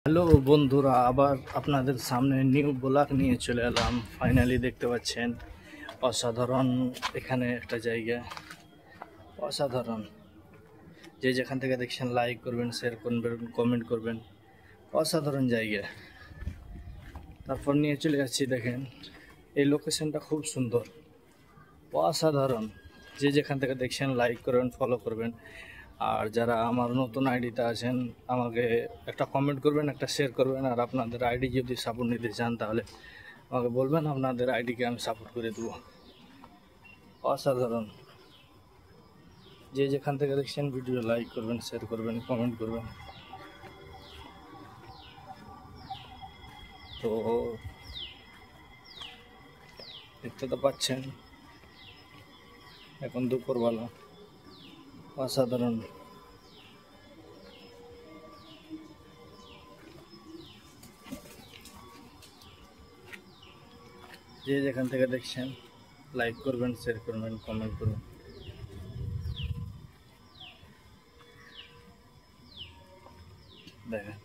Hello বন্ধুরা, আবার আপনাদের সামনে নিউ ব্লগ নিয়ে চলে এলাম। ফাইনালি দেখতে পাচ্ছেন অসাধারণ এখানে একটা জায়গা, অসাধারণ। যে যেখান থেকে দেখছেন লাইক করবেন, শেয়ার করবেন, কমেন্ট করবেন। অসাধারণ জায়গা। তারপর নিয়ে চলে যাচ্ছি, দেখেন এই লোকেশনটা খুব সুন্দর, অসাধারণ। যে যেখান থেকে দেখছেন লাইক করবেন, ফলো করবেন। আর যারা আমার নতুন আইডিতে আছেন আমাকে একটা কমেন্ট করবেন, একটা শেয়ার করবেন। আর আপনাদের আইডি যদি সাপোর্ট নিতে চান তাহলে আমাকে বলবেন, আপনাদের আইডিকে আমি সাপোর্ট করে দেবো। অসাধারণ। যে যেখান থেকে দেখছেন ভিডিও লাইক করবেন, শেয়ার করবেন, কমেন্ট করবেন। তো দেখতে তো পাচ্ছেন এখন দুপুরবেলা, অসাধারণ। যে যেখান থেকে দেখছেন লাইক করবেন, শেয়ার করবেন, কমেন্ট করবেন। দেখেন